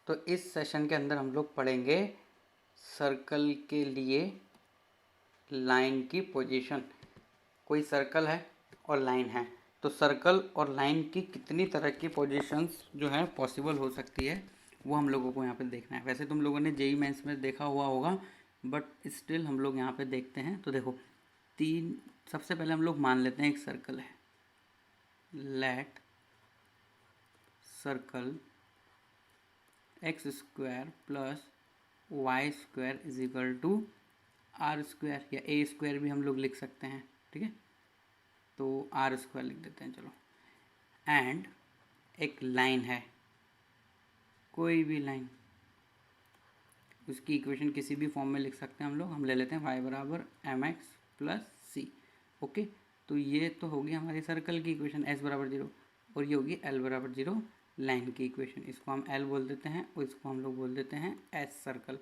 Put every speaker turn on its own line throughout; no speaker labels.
तो इस सेशन के अंदर हम लोग पढ़ेंगे सर्कल के लिए लाइन की पोजीशन। कोई सर्कल है और लाइन है, तो सर्कल और लाइन की कितनी तरह की पोजीशंस जो है पॉसिबल हो सकती है वो हम लोगों को यहाँ पे देखना है। वैसे तुम लोगों ने जेई मेंस में देखा हुआ होगा, बट स्टिल हम लोग यहाँ पे देखते हैं। तो देखो, तीन, सबसे पहले हम लोग मान लेते हैं एक सर्कल है। Let circle x square plus y square is equal to r square, या ए स्क्वायर भी हम लोग लिख सकते हैं, ठीक है। तो आर स्क्वायर लिख देते हैं, चलो। एंड एक लाइन है, कोई भी लाइन, उसकी इक्वेशन किसी भी फॉर्म में लिख सकते हैं हम लोग। हम ले लेते हैं y बराबर एम एक्स प्लस सी। ओके, तो ये तो होगी हमारी सर्कल की इक्वेशन s बराबर 0, और ये होगी l बराबर 0 लाइन की इक्वेशन। इसको हम l बोल देते हैं और इसको हम लोग बोल देते हैं s सर्कल।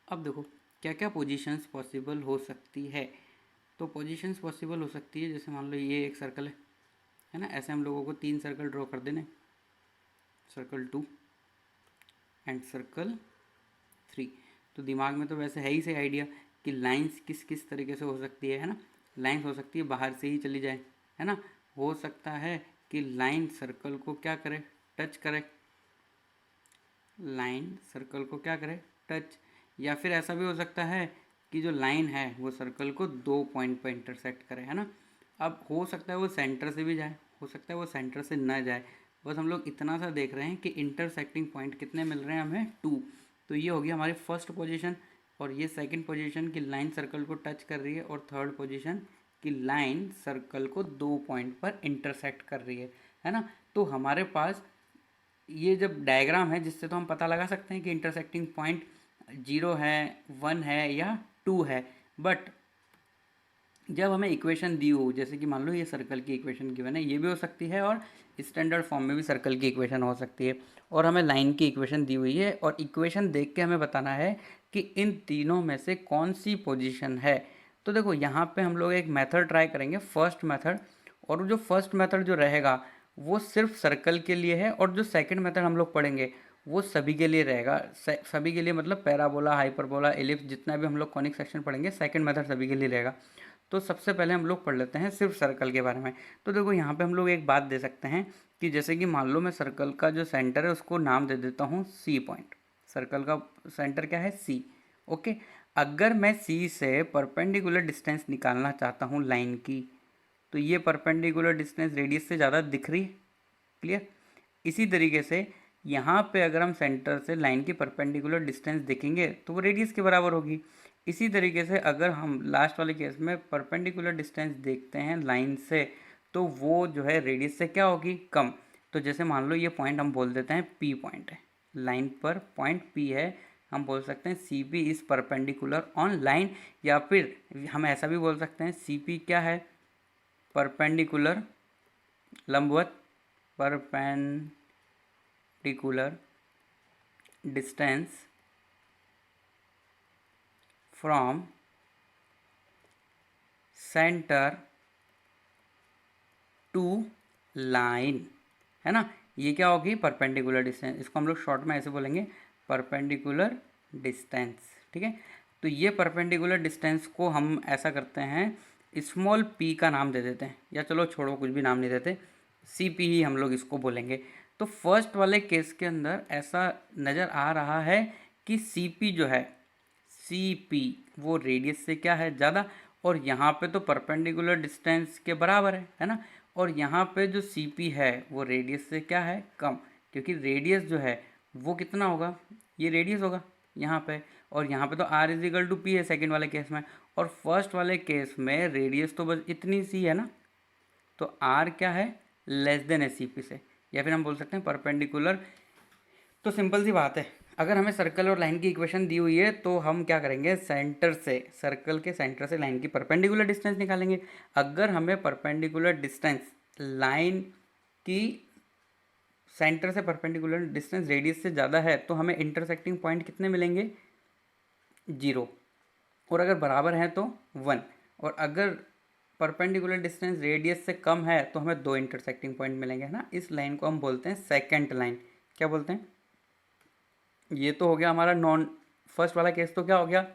अब देखो क्या क्या पोजीशंस पॉसिबल हो सकती है। तो पोजीशंस पॉसिबल हो सकती है, जैसे मान लो ये एक सर्कल है ना, ऐसे हम लोगों को 3 सर्कल ड्रॉ कर देने, सर्कल 2 एंड सर्कल 3। तो दिमाग में तो वैसे है ही से आइडिया कि लाइंस किस किस तरीके से हो सकती है ना। लाइंस हो सकती है बाहर से ही चली जाए, है ना। हो सकता है कि लाइन सर्कल को क्या करे, टच करे, लाइन सर्कल को क्या करे, टच। या फिर ऐसा भी हो सकता है कि जो लाइन है वो सर्कल को 2 पॉइंट पर इंटरसेक्ट करे, है ना। अब हो सकता है वो सेंटर से भी जाए, हो सकता है वो सेंटर से ना जाए। बस हम लोग इतना सा देख रहे हैं कि इंटरसेक्टिंग पॉइंट कितने मिल रहे हैं हमें, 2। तो ये होगी हमारी फर्स्ट पोजीशन, और ये सेकंड पोजीशन की लाइन सर्कल को टच कर रही है, और थर्ड पोजीशन की लाइन सर्कल को 2 पॉइंट पर इंटरसेक्ट कर रही है ना। तो हमारे पास ये जब डायग्राम है, जिससे तो हम पता लगा सकते हैं कि इंटरसेक्टिंग पॉइंट 0 है, 1 है या 2 है। बट जब हमें इक्वेशन दी हो, जैसे कि मान लो ये सर्कल की इक्वेशन गिवन है, ये भी हो सकती है, और स्टैंडर्ड फॉर्म में भी सर्कल की इक्वेशन हो सकती है, और हमें लाइन की इक्वेशन दी हुई है, और इक्वेशन देख के हमें बताना है कि इन तीनों में से कौन सी पोजीशन है। तो देखो यहाँ पे हम लोग एक मेथड ट्राई करेंगे, फर्स्ट मेथड। और जो फर्स्ट मेथड जो रहेगा वो सिर्फ सर्कल के लिए है, और जो सेकंड मेथड हम लोग पढ़ेंगे वो सभी के लिए रहेगा। सभी के लिए मतलब पैराबोला, हाइपरबोला, एलिप्स, जितना भी हम लोग कॉनिक सेक्शन पढ़ेंगे, सेकंड मेथड सभी के लिए रहेगा। तो सबसे पहले हम लोग पढ़ लेते हैं सिर्फ सर्कल के बारे में। तो देखो यहाँ पे हम लोग एक बात दे सकते हैं कि जैसे कि मान लो मैं सर्कल का जो सेंटर है उसको नाम दे देता हूँ सी पॉइंट। सर्कल का सेंटर क्या है, सी। ओके, अगर मैं सी से परपेंडिकुलर डिस्टेंस निकालना चाहता हूँ लाइन की, तो ये परपेंडिकुलर डिस्टेंस रेडियस से ज़्यादा दिख रही है, क्लियर। इसी तरीके से यहाँ पे अगर हम सेंटर से लाइन की परपेंडिकुलर डिस्टेंस देखेंगे तो वो रेडियस के बराबर होगी। इसी तरीके से अगर हम लास्ट वाले केस में परपेंडिकुलर डिस्टेंस देखते हैं लाइन से, तो वो जो है रेडियस से क्या होगी, कम। तो जैसे मान लो ये पॉइंट हम बोल देते हैं पी पॉइंट है, लाइन पर पॉइंट पी है, हम बोल सकते हैं c p is perpendicular on line. या फिर हम ऐसा भी बोल सकते हैं सी पी क्या है, परपेंडिकुलर, लंबवत, perpendicular distance from centre to line, है ना। ये क्या होगी, परपेंडिकुलर डिस्टेंस। इसको हम लोग शॉर्ट में ऐसे बोलेंगे, परपेंडिकुलर डिस्टेंस, ठीक है। तो ये परपेंडिकुलर डिस्टेंस को हम ऐसा करते हैं, स्मॉल पी का नाम दे देते हैं, या चलो छोड़ो कुछ भी नाम नहीं देते, सी पी ही हम लोग इसको बोलेंगे। तो फर्स्ट वाले केस के अंदर ऐसा नज़र आ रहा है कि सी पी जो है, सी पी वो रेडियस से क्या है, ज़्यादा, और यहाँ पे तो परपेंडिकुलर डिस्टेंस के बराबर है ना। और यहाँ पे जो सी पी है वो रेडियस से क्या है, कम, क्योंकि रेडियस जो है वो कितना होगा, ये रेडियस होगा यहाँ पे, और यहाँ पे तो r is equal to p है सेकेंड वाले केस में, और फर्स्ट वाले केस में रेडियस तो बस इतनी सी है ना। तो आर क्या है, लेस देन है सी पी से, या फिर हम बोल सकते हैं परपेंडिकुलर। तो सिंपल सी बात है, अगर हमें सर्कल और लाइन की इक्वेशन दी हुई है तो हम क्या करेंगे, सेंटर से, सर्कल के सेंटर से लाइन की परपेंडिकुलर डिस्टेंस निकालेंगे। अगर हमें परपेंडिकुलर डिस्टेंस लाइन की सेंटर से परपेंडिकुलर डिस्टेंस रेडियस से ज़्यादा है, तो हमें इंटरसेक्टिंग पॉइंट कितने मिलेंगे, 0, और अगर बराबर हैं तो 1। और अगर परपेंडिकुलर डिस्टेंस रेडियस से कम है तो हमें 2 इंटरसेक्टिंग पॉइंट मिलेंगे, है ना। इस लाइन को हम बोलते हैं सेकेंड लाइन, क्या बोलते हैं, ये तो हो गया हमारा नॉन फर्स्ट वाला केस, तो क्या हो गया,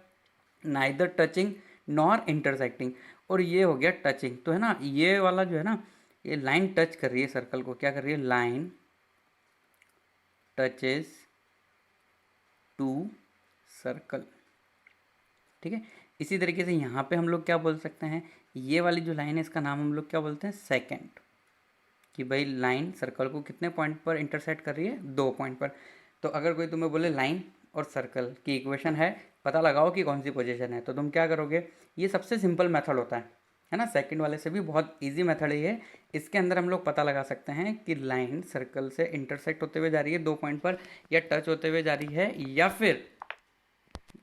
नाइदर टचिंग नॉर इंटरसेक्टिंग। और ये हो गया टचिंग, तो है ना ये वाला जो है ना, ये लाइन टच कर रही है सर्कल को, क्या कर रही है, लाइन टचेस टू सर्कल। ठीक है, इसी तरीके से यहाँ पे हम लोग क्या बोल सकते हैं, ये वाली जो लाइन है इसका नाम हम लोग क्या बोलते हैं, सेकेंड, कि भाई लाइन सर्कल को कितने पॉइंट पर इंटरसेक्ट कर रही है, 2 पॉइंट पर। तो अगर कोई तुम्हें बोले लाइन और सर्कल की इक्वेशन है, पता लगाओ कि कौन सी पोजीशन है, तो तुम क्या करोगे, ये सबसे सिंपल मेथड होता है ना, सेकंड वाले से भी बहुत इजी मेथड ही है। इसके अंदर हम लोग पता लगा सकते हैं कि लाइन सर्कल से इंटरसेक्ट होते हुए जा रही है 2 पॉइंट पर, या टच होते हुए जा रही है, या फिर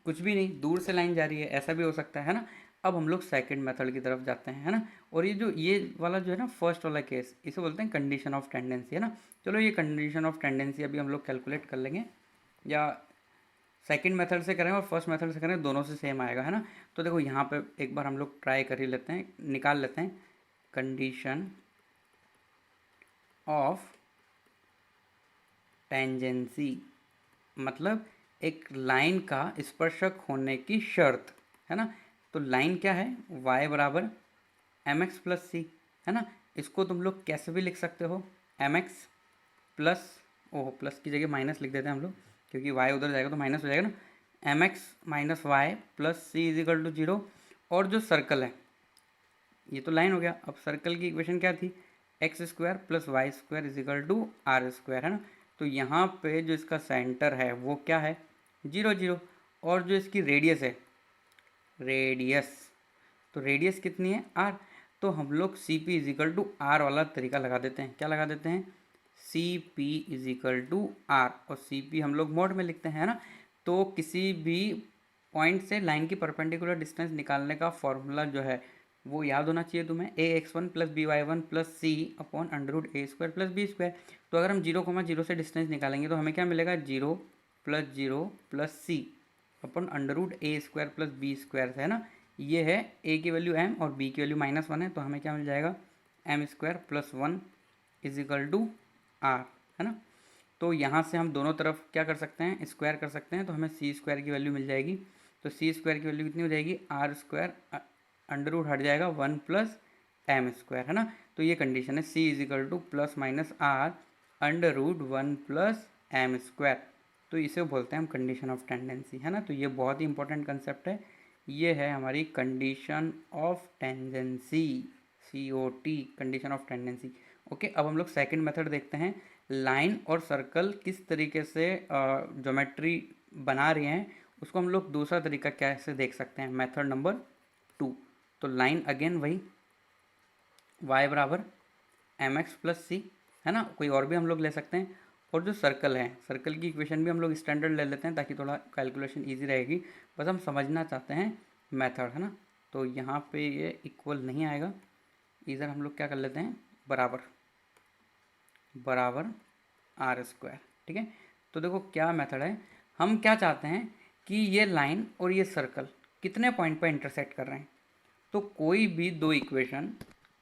कुछ भी नहीं, दूर से लाइन जा रही है, ऐसा भी हो सकता है ना। अब हम लोग सेकंड मेथड की तरफ जाते हैं, है ना। और ये वाला जो है ना, फर्स्ट वाला केस, इसे बोलते हैं कंडीशन ऑफ टेंडेंसी, है ना। चलो ये कंडीशन ऑफ टेंडेंसी अभी हम लोग कैलकुलेट कर लेंगे, या सेकंड मेथड से करें और फर्स्ट मेथड से करें, दोनों से सेम आएगा, है ना। तो देखो यहाँ पे एक बार हम लोग ट्राई कर ही लेते हैं, निकाल लेते हैं कंडीशन ऑफ टेंजेंसी, मतलब एक लाइन का स्पर्शक होने की शर्त, है ना। तो लाइन क्या है, y बराबर एम एक्स प्लस सी, है ना। इसको तुम लोग कैसे भी लिख सकते हो, एम एक्स प्लस, ओह प्लस की जगह माइनस लिख देते हैं हम लोग, क्योंकि y उधर जाएगा तो माइनस हो जाएगा ना, m x minus y plus c is equal to 0। और जो सर्कल है, ये तो लाइन हो गया, अब सर्कल की इक्वेशन क्या थी, x square plus y square is equal to r square, है ना। तो यहाँ पे जो इसका सेंटर है वो क्या है, 0 0, और जो इसकी रेडियस है, रेडियस, तो रेडियस कितनी है, आर। तो हम लोग c p is equal to r वाला तरीका लगा देते हैं, क्या लगा देते हैं, c p is equal to r, और सी पी हम लोग मोड में लिखते हैं ना। तो किसी भी पॉइंट से लाइन की परपेंडिकुलर डिस्टेंस निकालने का फॉर्मूला जो है वो याद होना चाहिए तुम्हें, a x one plus b y one plus c upon under root a square plus b square. तो अगर हम 0,0 से डिस्टेंस निकालेंगे तो हमें क्या मिलेगा, 0 plus c upon under root a square plus b square, है ना। ये है ए की वैल्यू m और b की वैल्यू -1 है, तो हमें क्या मिल जाएगा, m square plus 1 is equal to r, है ना। तो यहाँ से हम दोनों तरफ क्या कर सकते हैं, स्क्वायर कर सकते हैं, तो हमें सी स्क्वायर की वैल्यू मिल जाएगी। तो सी स्क्वायर की वैल्यू कितनी हो जाएगी, आर स्क्वायर अंडर रूट हट जाएगा 1 प्लस एम स्क्वायर, है ना। तो ये कंडीशन है, c is equal to plus minus r under root 1 plus m square. तो इसे बोलते हैं हम कंडीशन ऑफ टेंडेंसी, है ना। तो ये बहुत ही इंपॉर्टेंट कंसेप्ट है, ये है हमारी condition of tendency, COT, condition of tendency. Okay, अब हम लोग सेकंड मेथड देखते हैं, लाइन और सर्कल किस तरीके से ज्योमेट्री बना रही हैं, उसको हम लोग दूसरा तरीका कैसे देख सकते हैं, मेथड नंबर 2। तो लाइन अगेन वही y बराबर एम एक्स प्लस सी, है ना, कोई और भी हम लोग ले सकते हैं। और जो सर्कल है, सर्कल की इक्वेशन भी हम लोग स्टैंडर्ड ले लेते हैं ताकि थोड़ा कैलकुलेशन इजी रहेगी, बस हम समझना चाहते हैं मेथड, है ना। तो यहाँ पे ये इक्वल नहीं आएगा, इधर हम लोग क्या कर लेते हैं, बराबर बराबर आर स्क्वायर, ठीक है। तो देखो क्या मेथड है, हम क्या चाहते हैं कि ये लाइन और ये सर्कल कितने पॉइंट पर इंटरसेक्ट कर रहे हैं। तो कोई भी दो इक्वेशन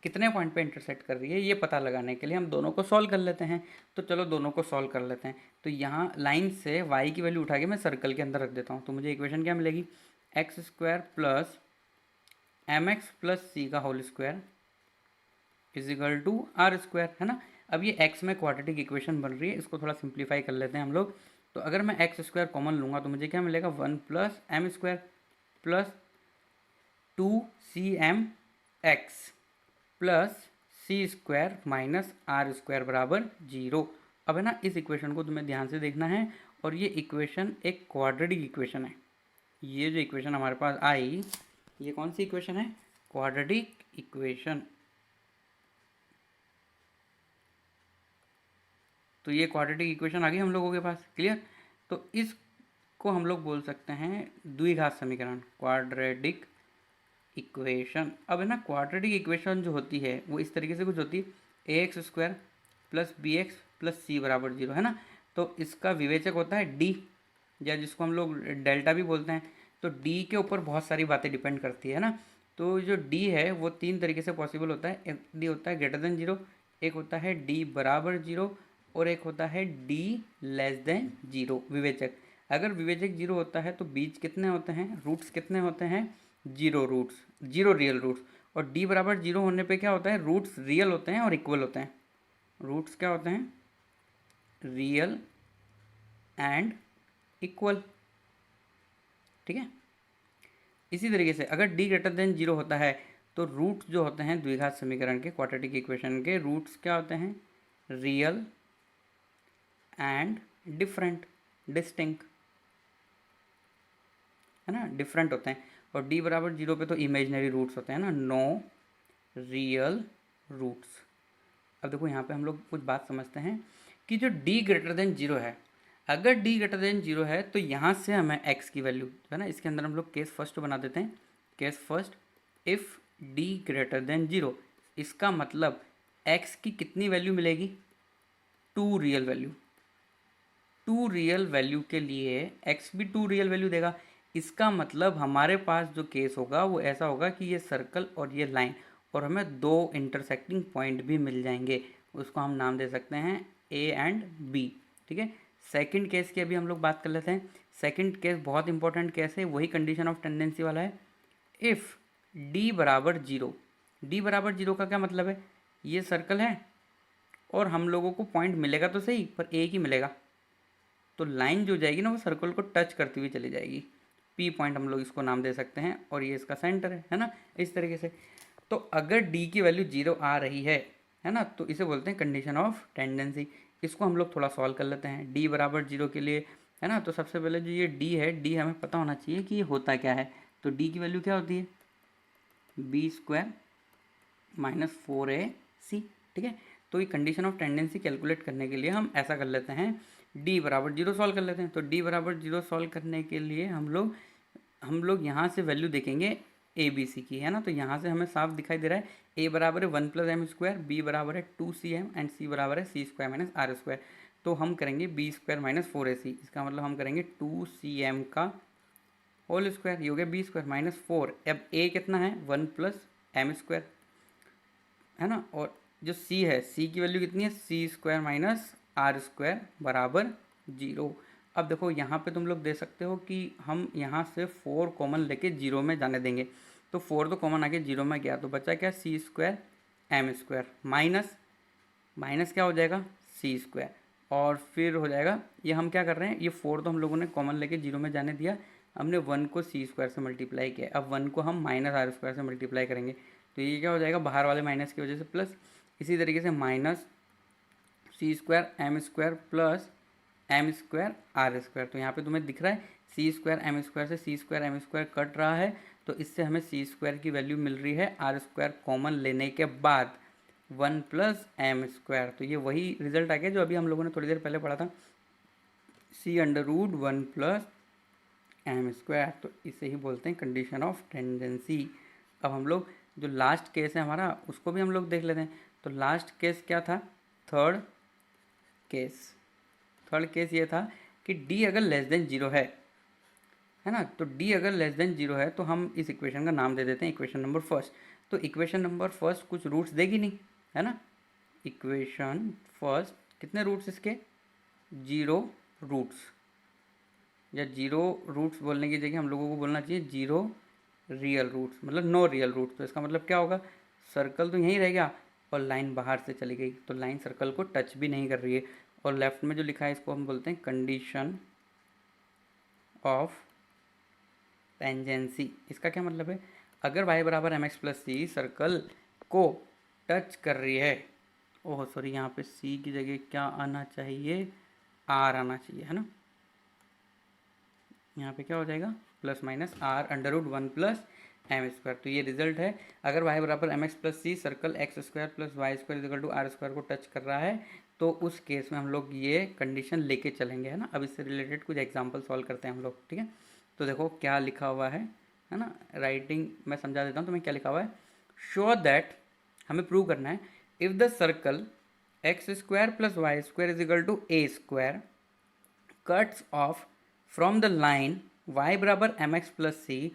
कितने पॉइंट पे इंटरसेक्ट कर रही है ये पता लगाने के लिए हम दोनों को सॉल्व कर लेते हैं। तो चलो दोनों को सॉल्व कर लेते हैं। तो यहाँ लाइन से y की वैल्यू उठा के मैं सर्कल के अंदर रख देता हूँ, तो मुझे इक्वेशन क्या मिलेगी, x square plus m x plus c का whole square is equal to r square, है ना। अब ये x में क्वाड्रेटिक इक्वेशन बन रही है, इसको थोड़ा सिंप्लीफाई कर लेते हैं हम लोग। तो अगर मैं एक्स स्क्वायर कॉमन लूँगा तो मुझे क्या मिलेगा, 1 plus m square plus 2cm(x) plus c square minus r square बराबर 0। अब है ना, इस इक्वेशन को तुम्हें ध्यान से देखना है, और ये इक्वेशन एक क्वाड्रेटिक इक्वेशन है। ये जो इक्वेशन हमारे पास आई, ये कौन सी इक्वेशन है, क्वाड्रेटिक इक्वेशन। तो ये क्वाड्रेटिक इक्वेशन आ गई हम लोगों के पास, क्लियर। तो इसको हम लोग बोल सकते हैं द्विघात समीकरण, क्वाड्रेटिक इक्वेशन। अब है ना, क्वाड्रेटिक इक्वेशन जो होती है वो इस तरीके से कुछ होती है, a x square plus b x plus c बराबर 0, है ना। तो इसका विवेचक होता है डी, या जिसको हम लोग डेल्टा भी बोलते हैं। तो डी के ऊपर बहुत सारी बातें डिपेंड करती है ना। तो जो डी है वो 3 तरीके से पॉसिबल होता है, एक डी होता है ग्रेटर देन 0, एक होता है डी बराबर 0, और एक होता है डी लेस देन 0 विवेचक। अगर विवेचक 0 होता है तो बीज कितने होते हैं, रूट्स कितने होते हैं, 0 रूट्स, 0 रियल रूट्स। और d बराबर 0 होने पे क्या होता है, रूट्स रियल होते हैं और इक्वल होते हैं। रूट्स क्या होते हैं, रियल एंड इक्वल, ठीक है। इसी तरीके से अगर d ग्रेटर देन 0 होता है तो रूट्स जो होते हैं द्विघात समीकरण के, क्वाड्रेटिक इक्वेशन के रूट्स क्या होते हैं, रियल एंड डिफरेंट, डिस्टिंक्ट, है ना, डिफरेंट होते हैं। और d बराबर 0 पे तो इमेजिनरी रूट्स होते हैं ना, नो रियल रूट्स। अब देखो यहाँ पे हम लोग कुछ बात समझते हैं कि जो d ग्रेटर देन 0 है, अगर d ग्रेटर देन 0 है तो यहाँ से हमें x की वैल्यू है ना, इसके अंदर हम लोग केस फर्स्ट बना देते हैं, case first if d greater than 0, इसका मतलब x की कितनी वैल्यू मिलेगी, 2 रियल वैल्यू। 2 रियल वैल्यू के लिए x भी 2 रियल वैल्यू देगा। इसका मतलब हमारे पास जो केस होगा वो ऐसा होगा कि ये सर्कल और ये लाइन, और हमें 2 इंटरसेक्टिंग पॉइंट भी मिल जाएंगे, उसको हम नाम दे सकते हैं a एंड b, ठीक है। सेकंड केस की अभी हम लोग बात कर लेते हैं। सेकंड केस बहुत इंपॉर्टेंट केस है, वही कंडीशन ऑफ टेंडेंसी वाला है। इफ़ d बराबर 0, d बराबर 0 का क्या मतलब है, ये सर्कल है और हम लोगों को पॉइंट मिलेगा तो सही पर एक ही मिलेगा, तो लाइन जो जाएगी ना वो सर्कल को टच करती हुई चली जाएगी, P पॉइंट हम लोग इसको नाम दे सकते हैं, और ये इसका सेंटर है ना, इस तरीके से। तो अगर D की वैल्यू 0 आ रही है ना, तो इसे बोलते हैं कंडीशन ऑफ टेंडेंसी। इसको हम लोग थोड़ा सॉल्व कर लेते हैं। D बराबर 0 के लिए है ना, तो सबसे पहले जो ये D है, D हमें पता होना चाहिए कि ये होता क्या है। तो D की वैल्यू क्या होती है, b² माइनस 4ac, ठीक है। तो ये कंडीशन ऑफ टेंडेंसी कैलकुलेट करने के लिए हम ऐसा कर लेते हैं, d बराबर 0 सॉल्व कर लेते हैं। तो d बराबर 0 सॉल्व करने के लिए हम लोग यहाँ से वैल्यू देखेंगे ए बी सी की, है ना। तो यहाँ से हमें साफ दिखाई दे रहा है a बराबर है 1 + m², b बराबर है 2cm एंड c बराबर है c² - r²। तो हम करेंगे b² - 4ac, इसका मतलब हम करेंगे 2cm का होल स्क्वायर, ये हो गया b² - 4। अब a कितना है, 1 + m², है ना। और जो c है, c की वैल्यू कितनी है, c² - r² बराबर 0। अब देखो यहाँ पे तुम लोग दे सकते हो कि हम यहाँ से 4 कॉमन लेके 0 में जाने देंगे, तो 4 तो कॉमन आके 0 में गया, तो बचा क्या, c² m² माइनस क्या हो जाएगा, c², और फिर हो जाएगा, ये हम क्या कर रहे हैं, ये 4 तो हम लोगों ने कॉमन लेके 0 में जाने दिया, हमने 1 को c² से मल्टीप्लाई किया, अब 1 को हम -r² से मल्टीप्लाई करेंगे, तो ये क्या हो जाएगा, बाहर वाले माइनस की वजह से प्लस। इसी तरीके से minus c² m² plus m² r²। तो यहाँ पे तुम्हें दिख रहा है c² m² से c² m² कट रहा है, तो इससे हमें c² की वैल्यू मिल रही है r² कॉमन लेने के बाद 1 + m²। तो ये वही रिजल्ट आ गया जो अभी हम लोगों ने थोड़ी देर पहले पढ़ा था, c√1 + m²। तो इसे ही बोलते हैं कंडीशन ऑफ टेंडेंसी। अब हम लोग जो लास्ट केस है हमारा, उसको भी हम लोग देख लेते हैं। तो लास्ट केस क्या था, थर्ड केस ये था कि d अगर लेस देन 0 है ना, तो d अगर लेस देन 0 है तो हम इस इक्वेशन का नाम दे देते हैं इक्वेशन नंबर फर्स्ट। तो इक्वेशन नंबर फर्स्ट कुछ रूट्स देगी नहीं, है ना। इक्वेशन फर्स्ट कितने रूट्स इसके, 0 रूट्स, या 0 रूट्स बोलने की जगह हम लोगों को बोलना चाहिए 0 रियल रूट्स, मतलब नो रियल रूट्स। तो इसका मतलब क्या होगा, सर्कल तो यहीं रह गया और लाइन बाहर से चली गई, तो लाइन सर्कल को टच भी नहीं कर रही है। और लेफ्ट में जो लिखा है इसको हम बोलते हैं कंडीशन ऑफ टेंजेंसी। इसका क्या मतलब है, अगर y बराबर mx + c सर्कल को टच कर रही है, ओह सॉरी, यहाँ पे c की जगह क्या आना चाहिए, r आना चाहिए, है ना। यहाँ पे क्या हो जाएगा, ±r√1 + m²। तो ये रिजल्ट है, अगर y बराबर mx + c circle x² + y² = r² को टच कर रहा है, तो उस केस में हम लोग ये कंडीशन लेके चलेंगे, है ना। अब इससे रिलेटेड कुछ एग्जांपल सॉल्व करते हैं हम लोग, ठीक है। तो देखो क्या लिखा हुआ है ना, राइटिंग मैं समझा देता हूँ तुम्हें क्या लिखा हुआ है। शो दैट, हमें प्रूव करना है, if the circle x² + y² = a² cuts off from the line y बराबर mx + c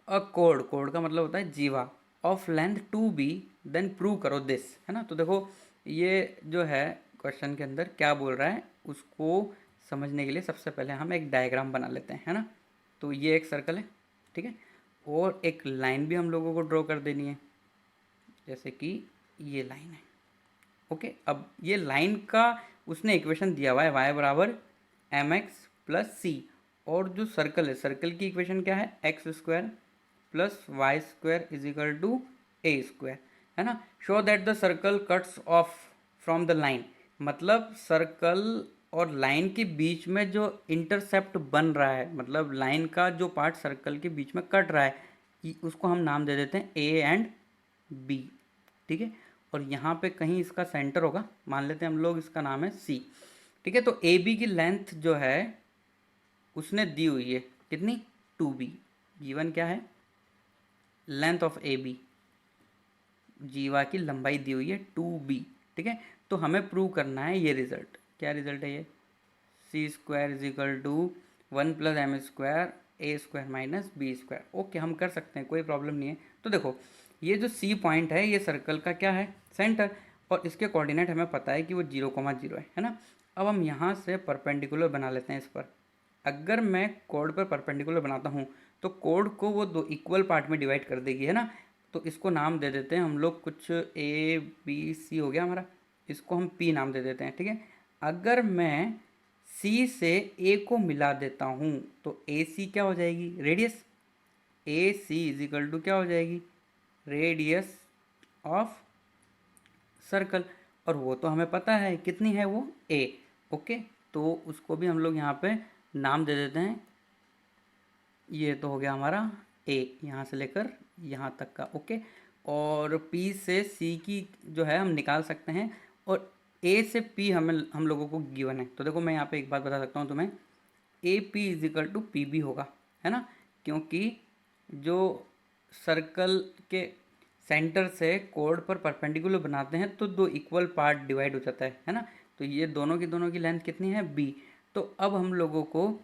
अ कोड का मतलब होता है जीवा of length 2b, then prove करो दिस, है ना। तो देखो ये जो है क्वेश्चन के अंदर क्या बोल रहा है, उसको समझने के लिए सबसे पहले हम एक डायग्राम बना लेते हैं, है ना। तो ये एक सर्कल है, ठीक है, और एक लाइन भी हम लोगों को ड्रॉ कर देनी है, जैसे कि ये लाइन है। ओके, अब ये लाइन का उसने इक्वेशन दिया हुआ है y बराबर एम एक्स प्लस सी, और जो सर्कल है, सर्कल की इक्वेशन क्या है, x square plus y square is equal to a square, है ना। Show that the circle cuts off from the line, मतलब सर्कल और लाइन के बीच में जो इंटरसेप्ट बन रहा है, मतलब लाइन का जो पार्ट सर्कल के बीच में कट रहा है, उसको हम नाम दे देते हैं ए एंड बी, ठीक है। और यहाँ पे कहीं इसका सेंटर होगा, मान लेते हैं हम लोग, इसका नाम है सी, ठीक है। तो ए बी की लेंथ जो है उसने दी हुई है कितनी, 2b, गिवन क्या है, लेंथ ऑफ ए बी, जीवा की लंबाई दी हुई है 2b, ठीक है। तो हमें प्रूव करना है ये रिजल्ट, क्या रिजल्ट है ये, c square is equal to 1 plus m square a square minus b square. Okay, हम कर सकते हैं, कोई प्रॉब्लम नहीं है। तो देखो, ये जो सी पॉइंट है ये सर्कल का क्या है, सेंटर, और इसके कोऑर्डिनेट हमें पता है कि वो 0,0 है ना। अब हम यहाँ से परपेंडिकुलर बना लेते हैं इस पर। अगर मैं कोड पर परपेंडिकुलर बनाता हूँ तो कोड को वो दो इक्वल पार्ट में डिवाइड कर देगी, है ना। तो इसको नाम दे देते हैं हम लोग, कुछ ए बी सी हो गया हमारा, इसको हम पी नाम दे देते हैं, ठीक है। अगर मैं सी से ए को मिला देता हूँ तो ए सी क्या हो जाएगी, radius, A C is equal to क्या हो जाएगी, रेडियस ऑफ सर्कल, और वो तो हमें पता है कितनी है वो, ए। ओके, तो उसको भी हम लोग यहाँ पे नाम दे देते हैं, ये तो हो गया हमारा ए, यहाँ से लेकर यहाँ तक का। ओके, और पी से सी की जो है हम निकाल सकते हैं, और ए से पी हम लोगों को गिवन है। तो देखो, मैं यहाँ पे एक बात बता सकता हूँ तुम्हें, a p is equal to p b होगा, है ना, क्योंकि जो सर्कल के सेंटर से कोड पर परपेंडिकुलर बनाते हैं तो दो इक्वल पार्ट डिवाइड हो जाता है ना। तो ये दोनों की लेंथ कितनी है, बी। तो अब हम लोगों को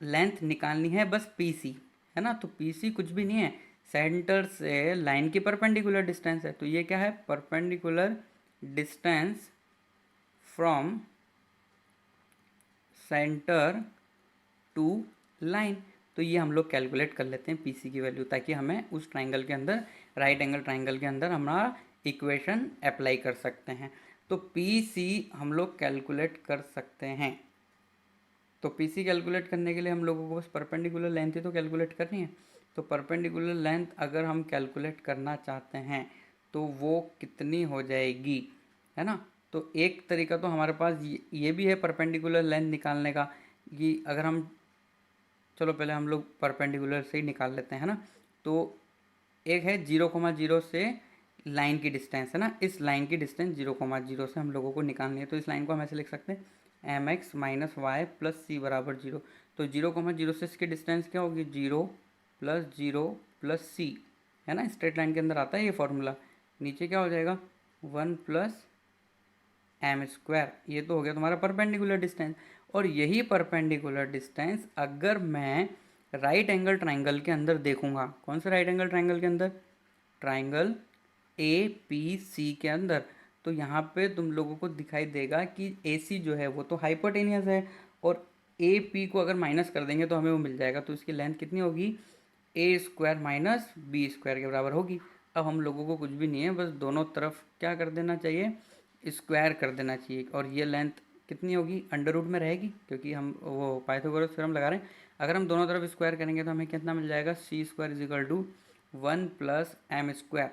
लेंथ निकालनी है बस पी सी, है ना। तो पी सी कुछ भी नहीं है, सेंटर से लाइन की परपेंडिकुलर डिस्टेंस है। तो ये क्या है, perpendicular distance from centre to line. तो ये हम लोग कैलकुलेट कर लेते हैं पीसी की वैल्यू, ताकि हमें उस ट्राइंगल के अंदर, राइट एंगल ट्राइंगल के अंदर हमारा इक्वेशन अप्लाई कर सकते हैं। तो पीसी हम लोग कैलकुलेट कर सकते हैं। तो पीसी कैलकुलेट करने के लिए हम लोगों को बस परपेंडिकुलर लेंथ ही तो कैलकुलेट करनी है। तो परपेंडिकुलर लेंथ अगर हम कैलकुलेट करना चाहते हैं तो वो कितनी हो जाएगी, है ना। तो एक तरीका तो हमारे पास ये भी है परपेंडिकुलर लेंथ निकालने का, कि अगर हम, चलो पहले हम लोग परपेंडिकुलर से ही निकाल लेते हैं, है ना। तो एक है 0,0 से लाइन की डिस्टेंस, है ना, इस लाइन की डिस्टेंस 0,0 से हम लोगों को निकालनी है। तो इस लाइन को हम ऐसे लिख सकते हैं, m x minus y plus c बराबर 0। तो 0,0 से इसकी डिस्टेंस क्या होगी, 0 प्लस 0 प्लस सी, है ना, स्ट्रेट लाइन के अंदर आता है ये फॉर्मूला। नीचे क्या हो जाएगा, 1 प्लस एम स्क्वायर, ये तो हो गया तुम्हारा परपेंडिकुलर डिस्टेंस। और यही परपेंडिकुलर डिस्टेंस अगर मैं राइट एंगल ट्राइंगल के अंदर देखूंगा, कौन से राइट एंगल ट्राइंगल के अंदर, ट्राइंगल ए पी सी के अंदर, तो यहाँ पे तुम लोगों को दिखाई देगा कि ए सी जो है वो तो हाइपोटेनियस है, और ए पी को अगर माइनस कर देंगे तो हमें वो मिल जाएगा। तो इसकी लेंथ कितनी होगी, ए स्क्वायर माइनस बी स्क्वायर के बराबर होगी। अब हम लोगों को कुछ भी नहीं है, बस दोनों तरफ क्या कर देना चाहिए, स्क्वायर कर देना चाहिए। और ये लेंथ कितनी होगी, अंडर रूट में रहेगी, क्योंकि हम वो पाइथागोरस थ्योरम लगा रहे हैं। अगर हम दोनों तरफ स्क्वायर करेंगे तो हमें कितना मिल जाएगा, c square is equal to 1 plus m square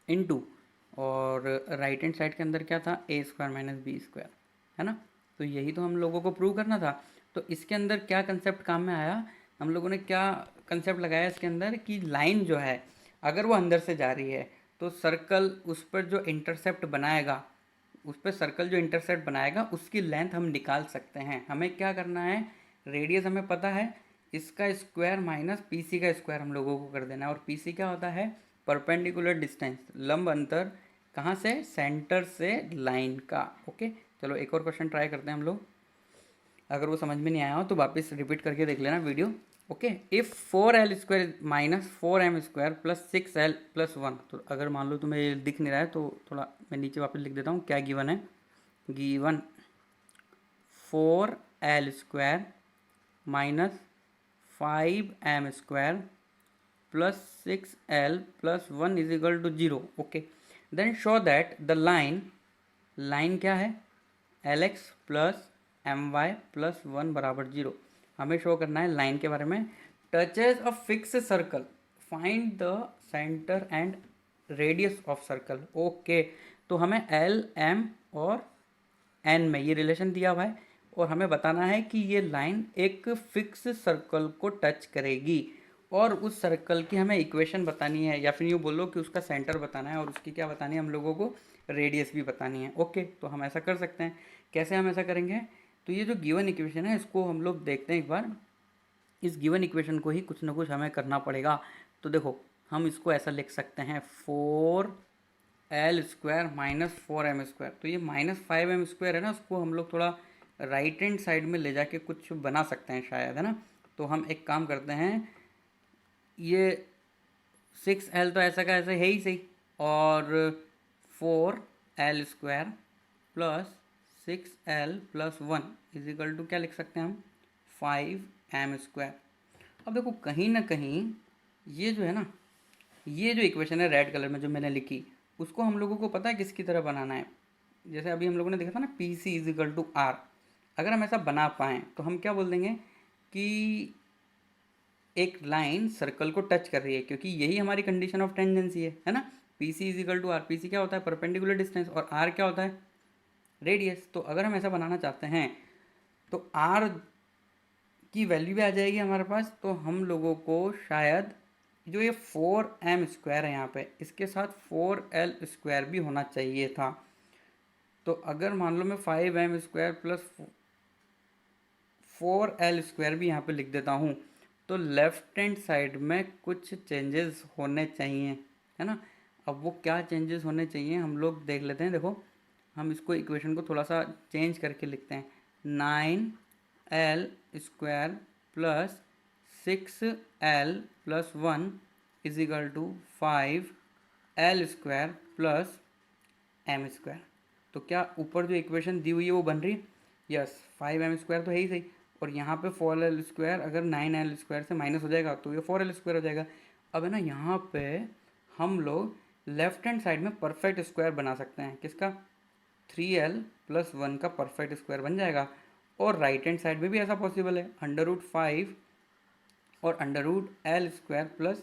into, और राइट हैंड साइड के अंदर क्या था, a square minus b square, है ना। तो यही तो हम लोगों को प्रूव करना था। तो इसके अंदर क्या कंसेप्ट काम में आया, हम लोगों ने क्या कंसेप्ट लगाया इसके अंदर, कि लाइन जो है अगर वो अंदर से जा रही है तो सर्कल उस पर जो इंटरसेप्ट बनाएगा, उस पर सर्कल जो इंटरसेप्ट बनाएगा उसकी लेंथ हम निकाल सकते हैं। हमें क्या करना है, रेडियस हमें पता है, इसका स्क्वायर माइनस पीसी का स्क्वायर हम लोगों को कर देना है। और पीसी क्या होता है, परपेंडिकुलर डिस्टेंस, लंब अंतर, कहाँ से, सेंटर से लाइन का। ओके, चलो एक और क्वेश्चन ट्राई करते हैं हम लोग। अगर वो समझ में नहीं आया हो तो वापस रिपीट करके देख लेना video. Okay, if 4l square minus 4m square plus 6l plus 1। तो अगर मान लो तुम्हें ये दिख नहीं रहा है तो थोड़ा मैं नीचे वापस लिख देता हूँ क्या गिवन है। Given 4 l square minus 5m square plus 6l plus 1 is equal to 0. Okay, then show that the line क्या है, lx प्लस my प्लस 1 बराबर 0. हमें शो करना है लाइन के बारे में. Touches a fix circle, find the centre and radius of circle. Okay, तो हमें एल एम और एन में ये रिलेशन दिया हुआ है और हमें बताना है कि ये लाइन एक फिक्स सर्कल को टच करेगी और उस सर्कल की हमें इक्वेशन बतानी है, या फिर यूँ बोलो कि उसका सेंटर बताना है और उसकी क्या बतानी है हम लोगों को, रेडियस भी बतानी है. ओके, तो हम ऐसा कर सकते हैं. कैसे हम ऐसा करेंगे, तो ये जो गिवन इक्वेशन है इसको हम लोग देखते हैं एक बार. इस गिवन इक्वेशन को ही कुछ ना कुछ हमें करना पड़ेगा. तो देखो, हम इसको ऐसा लिख सकते हैं 4l square minus 4m square. तो ये माइनस 5m स्क्वायर है ना, उसको हम लोग थोड़ा राइट हैंड साइड में ले जाके कुछ बना सकते हैं शायद, है ना. तो हम एक काम करते हैं, ये 6l तो ऐसा का ऐसा है ही सही, और 4l square plus 6l plus 1 is equal to क्या लिख सकते हैं हम, 5m स्क्वायर. अब देखो कहीं ना कहीं ये जो है ना, ये जो इक्वेशन है रेड कलर में जो मैंने लिखी, उसको हम लोगों को पता है किसकी तरह बनाना है. जैसे अभी हम लोगों ने देखा था ना, p c is equal to r. अगर हम ऐसा बना पाएँ तो हम क्या बोल देंगे कि एक लाइन सर्कल को टच कर रही है, क्योंकि यही हमारी कंडीशन ऑफ टेंजेंसी है ना. P c is equal to r. P c क्या होता है, परपेंडिकुलर डिस्टेंस, और आर क्या होता है, रेडियस. तो अगर हम ऐसा बनाना चाहते हैं तो आर की वैल्यू भी आ जाएगी हमारे पास. तो हम लोगों को शायद जो ये 4m स्क्वायर है यहाँ पे, इसके साथ 4l स्क्वायर भी होना चाहिए था. तो अगर मान लो मैं 5m square plus 4l square भी यहाँ पे लिख देता हूँ, तो लेफ्ट हैंड साइड में कुछ चेंजेस होने चाहिए, है ना. अब वो क्या चेंजेस होने चाहिए हम लोग देख लेते हैं. देखो, हम इसको इक्वेशन को थोड़ा सा चेंज करके लिखते हैं. 9l square plus 6l plus 1 is equal to 5l square plus m square. तो क्या ऊपर जो इक्वेशन दी हुई है वो बन रही है, यस. 5m स्क्वायर तो है ही सही, और यहाँ पे 4l स्क्वायर अगर 9l स्क्वायर से माइनस हो जाएगा तो ये 4l स्क्वायर हो जाएगा. अब है ना, यहाँ पे हम लोग लेफ्ट हैंड साइड में परफेक्ट स्क्वायर बना सकते हैं. किसका, 3l प्लस 1 का परफेक्ट स्क्वायर बन जाएगा. और राइट हैंड साइड में भी ऐसा पॉसिबल है, √5 और √l square plus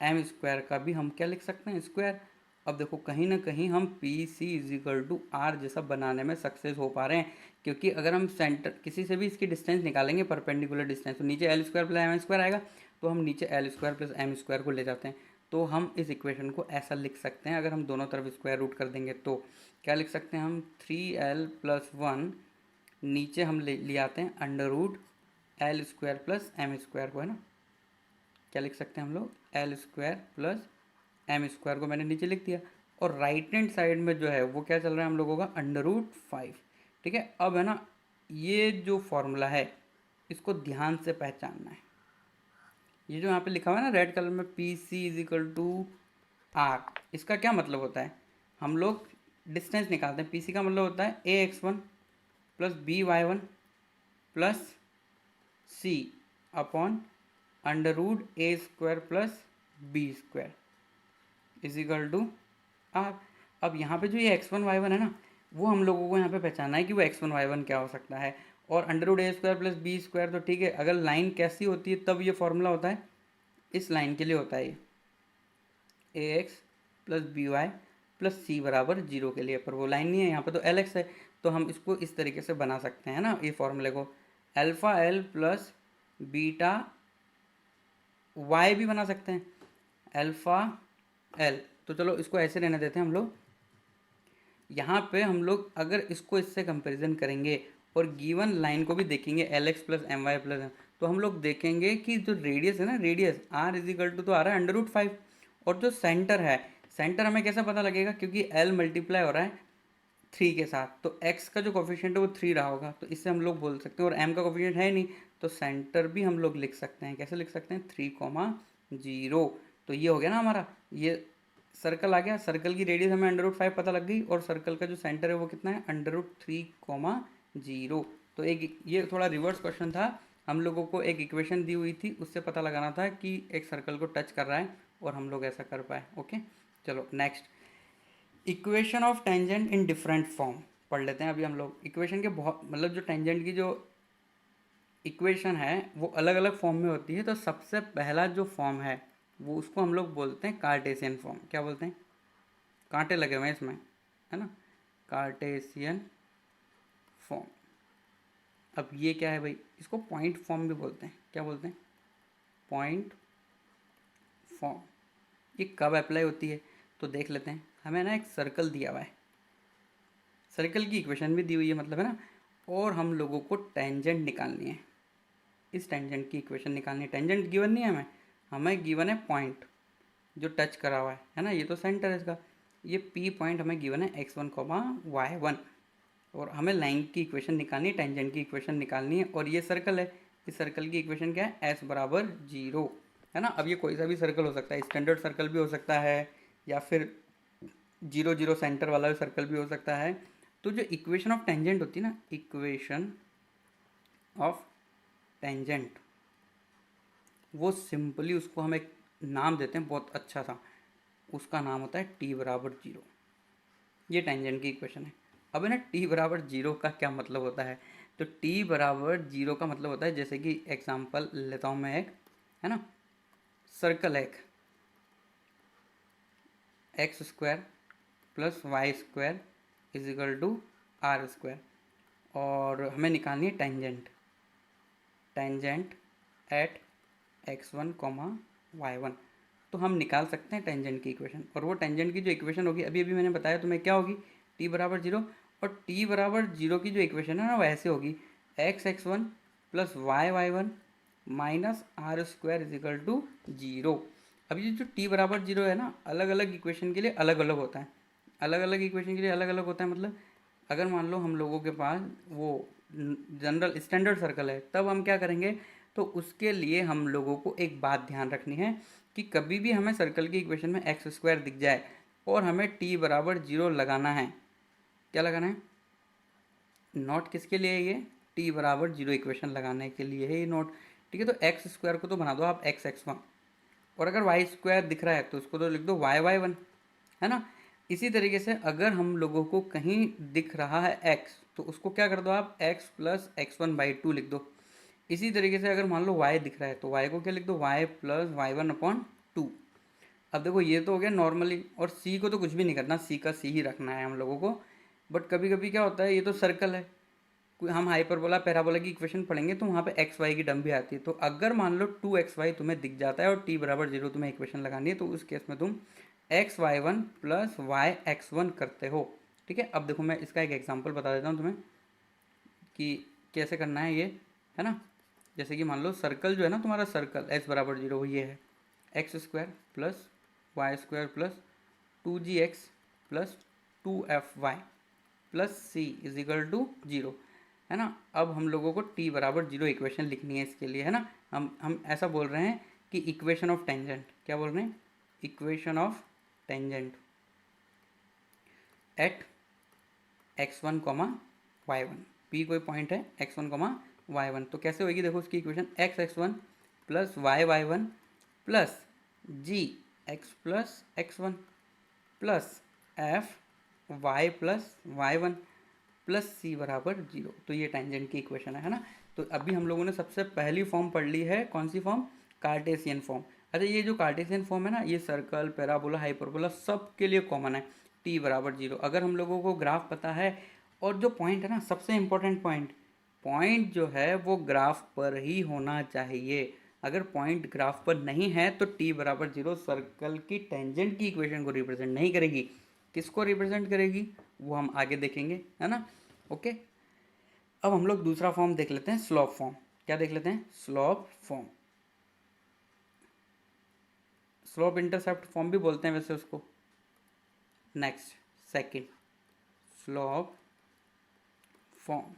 m square का भी हम क्या लिख सकते हैं, स्क्वायर. अब देखो कहीं ना कहीं हम p c is equal to r जैसा बनाने में सक्सेस हो पा रहे हैं, क्योंकि अगर हम सेंटर किसी से भी इसकी डिस्टेंस निकालेंगे, परपेंडिकुलर डिस्टेंस, तो नीचे l square plus m square आएगा, तो हम नीचे l square plus m square को ले जाते हैं. तो हम इस इक्वेशन को ऐसा लिख सकते हैं, अगर हम दोनों तरफ स्क्वायर रूट कर देंगे तो क्या लिख सकते हैं हम, 3l प्लस 1 नीचे हम ले आते हैं √l square plus m square को, है ना. क्या लिख सकते हैं हम लोग, l square plus m square को मैंने नीचे लिख दिया, और राइट हैंड साइड में जो है वो क्या चल रहा है हम लोगों का, √5. ठीक है. अब है ना, ये जो फॉर्मूला है इसको ध्यान से पहचानना है. ये जो यहाँ पे लिखा हुआ है ना रेड कलर में, p c is equal to r, इसका क्या मतलब होता है, हम लोग डिस्टेंस निकालते हैं. पी सी का मतलब होता है ax1 plus by1 plus c upon √a square plus b square is equal to r. अब यहाँ पे जो ये x1 y1 है ना, वो हम लोगों को यहाँ पे पहचानना है कि वो x1 y1 क्या हो सकता है. और √a square plus b square तो ठीक है, अगर लाइन कैसी होती है तब ये फॉर्मूला होता है, इस लाइन के लिए होता है ये ax plus b y plus c बराबर 0 के लिए. पर वो लाइन नहीं है, यहाँ पे तो lx है, तो हम इसको इस तरीके से बना सकते हैं ना, ये फॉर्मूले को alpha l plus beta y भी बना सकते हैं, अल्फ़ा एल. तो चलो इसको ऐसे रहने देते हैं हम लोग. यहाँ पे हम लोग अगर इसको इससे कंपैरिजन करेंगे और गिवन लाइन को भी देखेंगे l x plus m y plus m, तो हम लोग देखेंगे कि जो रेडियस है ना, radius r is equal to तो आ रहा है √5, और जो सेंटर है, सेंटर हमें कैसे पता लगेगा, क्योंकि एल मल्टीप्लाई हो रहा है 3 के साथ, तो एक्स का जो कोफिशिएंट है वो 3 रहा होगा, तो इससे हम लोग बोल सकते हैं, और एम का कोफिशिएंट है नहीं, तो सेंटर भी हम लोग लिख सकते हैं. कैसे लिख सकते हैं, 3,0. तो ये हो गया ना हमारा, ये सर्कल आ गया. सर्कल की रेडियस हमें √5 पता लग गई, और सर्कल का जो सेंटर है वो कितना है, √3,0. तो एक ये थोड़ा रिवर्स क्वेश्चन था। हम लोगों को एक इक्वेशन दी हुई थी, उससे पता लगाना था कि एक सर्कल को टच कर रहा है और हम लोग ऐसा कर पाए। ओके, चलो next, equation of tangent in different form पढ़ लेते हैं। अभी हम लोग इक्वेशन के बहुत मतलब जो टेंजेंट की जो इक्वेशन है वो अलग अलग फॉर्म में होती है। तो सबसे पहला जो फॉर्म है वो उसको हम लोग बोलते हैं कार्टेशियन फॉर्म। क्या बोलते हैं? कांटे लगे हुए हैं इसमें, है ना, कार्टेशियन फॉर्म। अब ये क्या है भाई? इसको पॉइंट फॉर्म भी बोलते हैं। क्या बोलते हैं? Point form. ये कब अप्लाई होती है तो देख लेते हैं। हमें ना एक सर्कल दिया हुआ है, सर्कल की इक्वेशन भी दी हुई है मतलब, है ना, और हम लोगों को टेंजेंट निकालनी है। इस टेंजेंट की इक्वेशन निकालनी है। टेंजेंट गिवन नहीं है हमें, हमें गिवन है पॉइंट जो टच करा हुआ है ना, ये तो सेंटर है इसका। ये पी पॉइंट हमें गिवन है x1 y1, और हमें लाइन की इक्वेशन निकालनी है, टेंजेंट की इक्वेशन निकालनी है। और ये सर्कल है, इस सर्कल की इक्वेशन क्या है? s बराबर 0, है ना। अब ये कोई सा भी सर्कल हो सकता है, स्टैंडर्ड सर्कल भी हो सकता है, या फिर 0 0 सेंटर वाला सर्कल भी हो सकता है। तो जो इक्वेशन ऑफ टेंजेंट होती है ना, इक्वेशन ऑफ टेंजेंट, वो सिंपली उसको हम एक नाम देते हैं बहुत अच्छा सा, उसका नाम होता है t बराबर 0। ये टेंजेंट की इक्वेशन है। अब है ना, t बराबर 0 का क्या मतलब होता है? तो t बराबर 0 का मतलब होता है, जैसे कि एग्जांपल लेता हूँ मैं एक, है ना, सर्कल है एक, x square plus y square is equal to r square, और हमें निकालनी है tangent, tangent at x1 y1। तो हम निकाल सकते हैं टेंजेंट की इक्वेशन, और वो टेंजेंट की जो इक्वेशन होगी अभी अभी मैंने बताया तुम्हें क्या होगी, t बराबर 0। और t बराबर 0 की जो इक्वेशन है ना, वैसे होगी x1 plus y1 minus r square is equal to 0। अब ये जो t बराबर 0 है ना, अलग अलग इक्वेशन के लिए अलग अलग होता है, अलग अलग इक्वेशन के लिए अलग अलग होता है। मतलब अगर मान लो हम लोगों के पास वो जनरल स्टैंडर्ड सर्कल है, तब हम क्या करेंगे, तो उसके लिए हम लोगों को एक बात ध्यान रखनी है कि कभी भी हमें सर्कल की इक्वेशन में एक्स स्क्वायर दिख जाए और हमें टी बराबर 0 लगाना है। क्या लगाना है? नोट किसके लिए है ये? टी बराबर 0 इक्वेशन लगाने के लिए है ये नोट। ठीक है, तो एक्स स्क्वायर को तो बना दो आप x1, और अगर वाई स्क्वायर दिख रहा है तो उसको तो लिख दो y1, है ना। इसी तरीके से अगर हम लोगों को कहीं दिख रहा है x, तो उसको क्या कर दो आप, x प्लस x1/2 लिख दो। इसी तरीके से अगर मान लो y दिख रहा है तो y को क्या लिख दो, y प्लस y1/2। अब देखो ये तो हो गया नॉर्मली, और c को तो कुछ भी नहीं करना, c का c ही रखना है हम लोगों को। बट कभी कभी क्या होता है, ये तो सर्कल है, कोई हम हाइपरबोला पैराबोला की इक्वेशन पढ़ेंगे तो वहाँ पे एक्स वाई की टर्म भी आती है। तो अगर मान लो 2xy तुम्हें दिख जाता है और t बराबर 0 तुम्हें इक्वेशन लगानी है, तो उस केस में तुम xy1 प्लस yx1 करते हो। ठीक है, अब देखो मैं इसका एक एग्जांपल बता देता हूँ तुम्हें कि कैसे करना है ये, है ना। जैसे कि मान लो सर्कल जो है ना तुम्हारा, सर्कल x बराबर 0 ये है, x square plus y square plus 2gx plus 2fy plus c is equal to 0, है ना। अब हम लोगों को t बराबर 0 इक्वेशन लिखनी है इसके लिए, है ना। हम ऐसा बोल रहे हैं कि इक्वेशन ऑफ टेंजेंट, क्या बोल रहे हैं, equation of tangent at x1 y1, p कोई पॉइंट है x1 y1। तो कैसे होगी, देखो उसकी equation x1 plus y1 plus g x plus x1 plus f y plus y1 plus c बराबर 0। तो ये टेंजेंट की इक्वेशन है ना। तो अभी हम लोगों ने सबसे पहली फॉर्म पढ़ ली है, कौन सी फॉर्म, कार्टेशियन फॉर्म। अच्छा, ये जो कार्टेशियन फॉर्म है ना, ये सर्कल पैराबोला हाइपरबोला सब के लिए कॉमन है, टी बराबर 0। अगर हम लोगों को ग्राफ पता है, और जो पॉइंट है ना, सबसे इंपॉर्टेंट पॉइंट, पॉइंट जो है वो ग्राफ पर ही होना चाहिए। अगर पॉइंट ग्राफ पर नहीं है तो t बराबर 0 सर्कल की टेंजेंट की इक्वेशन को रिप्रेजेंट नहीं करेगी। किसको रिप्रेजेंट करेगी वो हम आगे देखेंगे, है ना। ओके, अब हम लोग दूसरा फॉर्म देख लेते हैं, स्लोप फॉर्म। क्या देख लेते हैं, slope form. Slope intercept form भी बोलते हैं वैसे उसको। Next, second, slope form.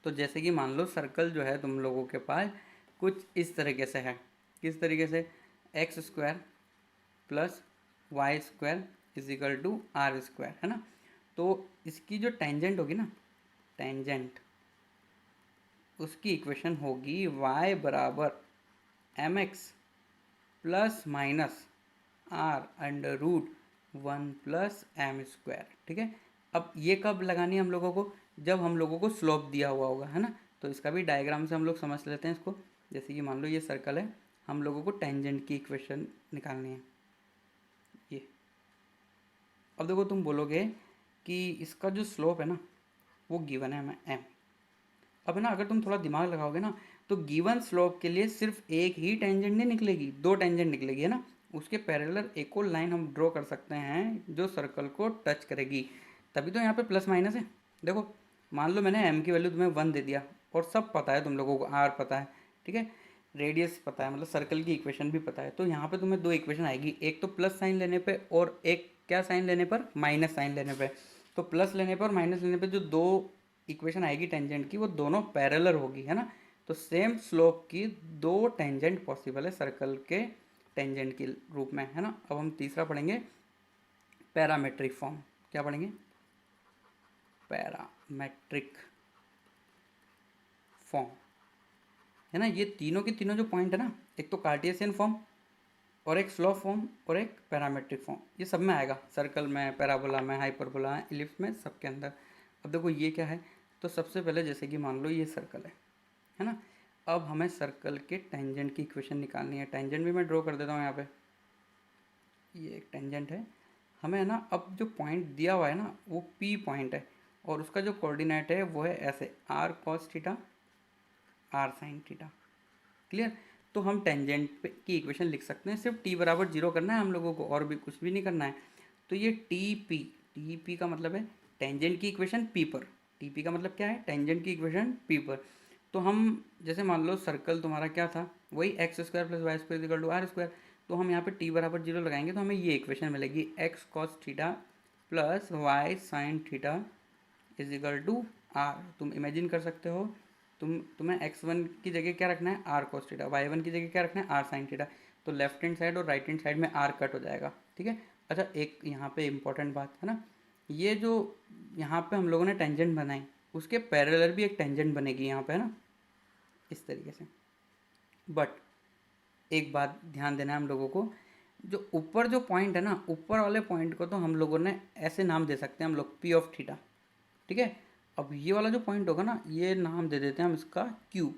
तो जैसे कि मान लो सर्कल जो है तुम लोगों के पास कुछ इस तरीके से है, किस तरीके से, x square plus y square is equal to r square, है ना। तो इसकी जो टेंजेंट होगी ना, टेंजेंट, उसकी इक्वेशन होगी y बराबर m x plus minus r under root 1 + m²। ठीक है, अब ये कब लगानी है हम लोगों को, जब हम लोगों को स्लोप दिया हुआ होगा, है ना। तो इसका भी डायग्राम से हम लोग समझ लेते हैं इसको। जैसे कि मान लो ये सर्कल है, हम लोगों को टेंजेंट की इक्वेशन निकालनी है ये। अब देखो तुम बोलोगे कि इसका जो स्लोप है ना वो गिवन है हमें m। अब है ना, अगर तुम थोड़ा दिमाग लगाओगे ना तो गिवन स्लोप के लिए सिर्फ एक ही टेंजेंट नहीं निकलेगी, दो टेंजेंट निकलेगी, है ना। उसके पैरेलल एक और लाइन हम ड्रॉ कर सकते हैं जो सर्कल को टच करेगी, तभी तो यहाँ पे प्लस माइनस है। देखो मान लो मैंने m की वैल्यू तुम्हें 1 दे दिया और सब पता है तुम लोगों को, r पता है, ठीक है, रेडियस पता है, मतलब सर्कल की इक्वेशन भी पता है। तो यहाँ पे तुम्हें दो इक्वेशन आएगी, एक तो प्लस साइन लेने पे और एक क्या साइन लेने पर, माइनस साइन लेने पे। तो प्लस लेने पर और माइनस लेने पे जो दो इक्वेशन आएगी टेंजेंट की वो दोनों पैरेलल होगी, है ना। तो सेम स्लोप की दो टेंजेंट पॉसिबल है सर्कल के टेंजेंट के रूप में, है ना। अब हम तीसरा पढ़ेंगे पैरामेट्रिक फॉर्म। क्या पढ़ेंगे, पैरामेट्रिक फॉर्म, है ना। ये तीनों के तीनों जो पॉइंट है ना, एक तो कार्टेशियन फॉर्म और एक स्लोप फॉर्म और एक पैरामेट्रिक फॉर्म, ये सब में आएगा, सर्कल में, पैराबोला में, हाइपरबोला में, इलिप्स में, सबके अंदर। अब देखो ये क्या है, तो सबसे पहले जैसे कि मान लो ये सर्कल है ना। अब हमें सर्कल के टेंजेंट की इक्वेशन निकालनी है। टेंजेंट भी मैं ड्रॉ कर देता हूँ यहाँ पे, ये एक टेंजेंट है हमें, है ना। अब जो पॉइंट दिया हुआ है ना वो P पॉइंट है और उसका जो कोऑर्डिनेट है वो है ऐसे r cos theta r sin theta. Clear. तो हम टेंजेंट की इक्वेशन लिख सकते हैं, सिर्फ t बराबर 0 करना है हम लोगों को, और भी कुछ भी नहीं करना है। तो ये टी पी का मतलब है टेंजेंट की इक्वेशन p पर, टी पी का मतलब क्या है, टेंजेंट की इक्वेशन p पर। तो हम जैसे मान लो सर्कल तुम्हारा क्या था, वही x² + y² = r²। तो हम यहाँ पे t बराबर 0 लगाएंगे तो हमें ये इक्वेशन मिलेगी, x cos theta plus y sin theta = r। तुम इमेजिन कर सकते हो, तुम्हें x1 की जगह क्या रखना है, r cos थीटा, y1 की जगह क्या रखना है, r sin थीटा। तो लेफ्ट हैंड साइड और राइट हैंड साइड में r कट हो जाएगा, ठीक है। अच्छा एक यहाँ पे इम्पोर्टेंट बात है ना, ये जो यहाँ पे हम लोगों ने टेंजेंट बनाई उसके पैरेलल भी एक टेंजेंट बनेगी यहाँ पे, है ना, इस तरीके से। बट एक बात ध्यान देना है हम लोगों को, जो ऊपर जो पॉइंट है ना, ऊपर वाले पॉइंट को तो हम लोगों ने ऐसे नाम दे सकते हैं हम लोग, P ऑफ थीटा, ठीक है। अब ये वाला जो पॉइंट होगा ना, ये नाम दे देते हैं हम इसका Q।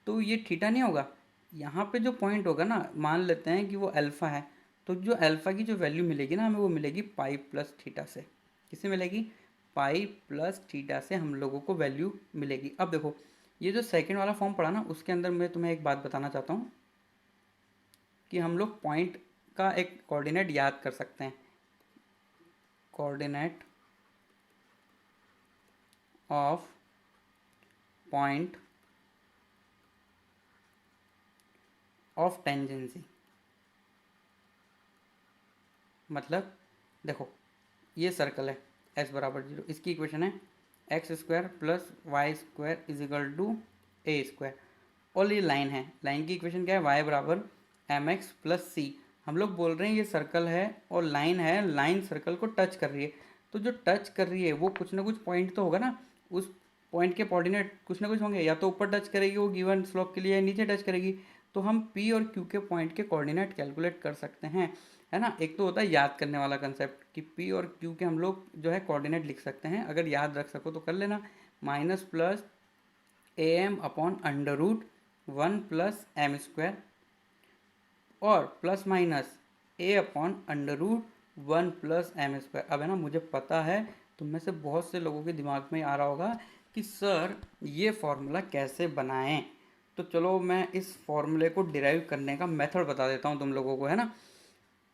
तो ये थीटा नहीं होगा, यहाँ पे जो पॉइंट होगा ना, मान लेते हैं कि वो अल्फ़ा है, तो जो अल्फ़ा की जो वैल्यू मिलेगी ना हमें, वो मिलेगी पाई प्लस थीटा से। किससे मिलेगी, पाई प्लस थीटा से हम लोगों को वैल्यू मिलेगी। अब देखो ये जो सेकंड वाला फॉर्म पढ़ा ना, उसके अंदर मैं तुम्हें एक बात बताना चाहता हूँ कि हम लोग पॉइंट का एक कोऑर्डिनेट याद कर सकते हैं, coordinate of point of tangency. मतलब देखो ये सर्कल है s बराबर 0, इसकी इक्वेशन है x² + y² = a²। और ये लाइन है, लाइन की इक्वेशन क्या है, y बराबर mx + c। हम लोग बोल रहे हैं ये सर्कल है और लाइन है, लाइन सर्कल को टच कर रही है। तो जो टच कर रही है वो कुछ ना कुछ पॉइंट तो होगा ना, उस पॉइंट के कोऑर्डिनेट कुछ ना कुछ होंगे, या तो ऊपर टच करेगी वो गिवन स्लोप के लिए, नीचे टच करेगी। तो हम P और Q के पॉइंट के कोऑर्डिनेट कैलकुलेट कर सकते हैं, है ना। एक तो होता है याद करने वाला कंसेप्ट कि P और Q के हम लोग जो है कोऑर्डिनेट लिख सकते हैं, अगर याद रख सको तो कर लेना, -am/√1 + m² और ±a/√1 + m²। अब है ना, मुझे पता है तुम में से बहुत से लोगों के दिमाग में आ रहा होगा कि सर ये फॉर्मूला कैसे बनाएं। तो चलो मैं इस फॉर्मूले को डिराइव करने का मेथड बता देता हूँ तुम लोगों को, है ना।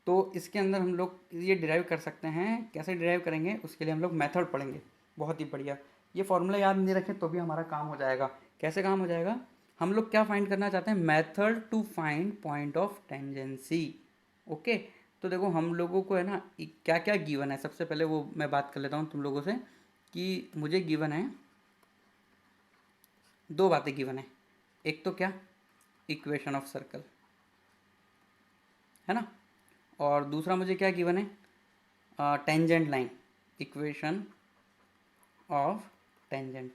तो इसके अंदर हम लोग ये डिराइव कर सकते हैं, कैसे डिराइव करेंगे उसके लिए हम लोग मेथड पढ़ेंगे, बहुत ही बढ़िया। ये फॉर्मूला याद नहीं रखें तो भी हमारा काम हो जाएगा। कैसे काम हो जाएगा, हम लोग क्या फाइंड करना चाहते हैं, method to find point of tangency. Okay, तो देखो हम लोगों को है ना क्या क्या गिवन है, सबसे पहले वो मैं बात कर लेता हूँ तुम लोगों से कि मुझे गिवन है, दो बातें गिवन है। एक तो क्या, इक्वेशन ऑफ सर्कल, है ना, और दूसरा मुझे क्या गिवन है, tangent line, equation of tangent,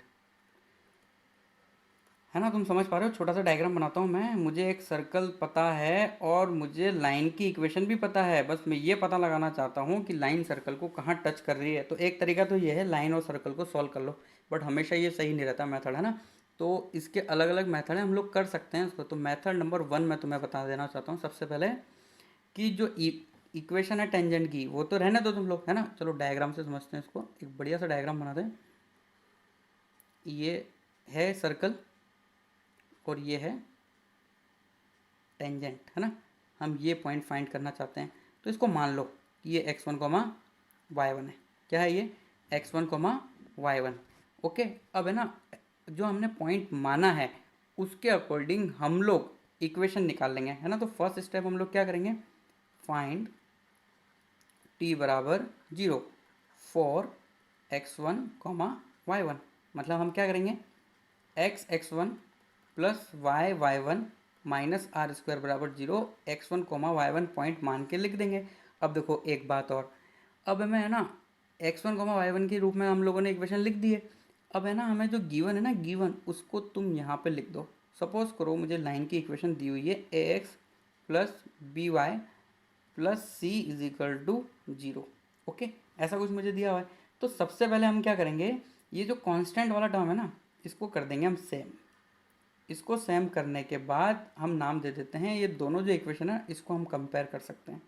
है ना। तुम समझ पा रहे हो। छोटा सा डायग्राम बनाता हूँ मैं। मुझे एक सर्कल पता है और मुझे लाइन की इक्वेशन भी पता है, बस मैं ये पता लगाना चाहता हूँ कि लाइन सर्कल को कहाँ टच कर रही है। तो एक तरीका तो ये है, लाइन और सर्कल को सॉल्व कर लो, बट हमेशा ये सही नहीं रहता मेथड, है ना। तो इसके अलग अलग मेथड हैं, हम लोग कर सकते हैं इसको। तो मेथड नंबर 1 मैं तुम्हें बता देना चाहता हूँ सबसे पहले, कि जो इक्वेशन है टेंजेंट की, वो तो रहने दो तुम लोग, है ना। चलो डायग्राम से समझते हैं इसको। एक बढ़िया सा डायग्राम बना दें। ये है सर्कल और ये है टेंजेंट, है ना। हम ये पॉइंट फाइंड करना चाहते हैं। तो इसको मान लो कि ये x1 कोमा y1 है। क्या है ये? x1 comma y1। ओके। अब है ना, जो हमने पॉइंट माना है उसके अकॉर्डिंग हम लोग इक्वेशन निकाल लेंगे, है ना। तो फर्स्ट स्टेप हम लोग क्या करेंगे, फाइंड t बराबर 0 फॉर x1 कोमा y1। मतलब हम क्या करेंगे, x1 plus y1 minus r square बराबर 0, x1 कोमा y1 पॉइंट मान के लिख देंगे। अब देखो एक बात और, अब हमें है ना x1 कोमा y1 के रूप में हम लोगों ने इक्वेशन लिख दी है। अब है ना, हमें जो गिवन है ना, गिवन उसको तुम यहाँ पे लिख दो। सपोज करो मुझे लाइन की इक्वेशन दी हुई है ax plus b y plus c is equal to 0। Okay, ऐसा कुछ मुझे दिया हुआ है। तो सबसे पहले हम क्या करेंगे, ये जो कांस्टेंट वाला टर्म है ना, इसको कर देंगे हम सेम। इसको सेम करने के बाद हम नाम दे देते हैं, ये दोनों जो इक्वेशन है इसको हम कंपेयर कर सकते हैं।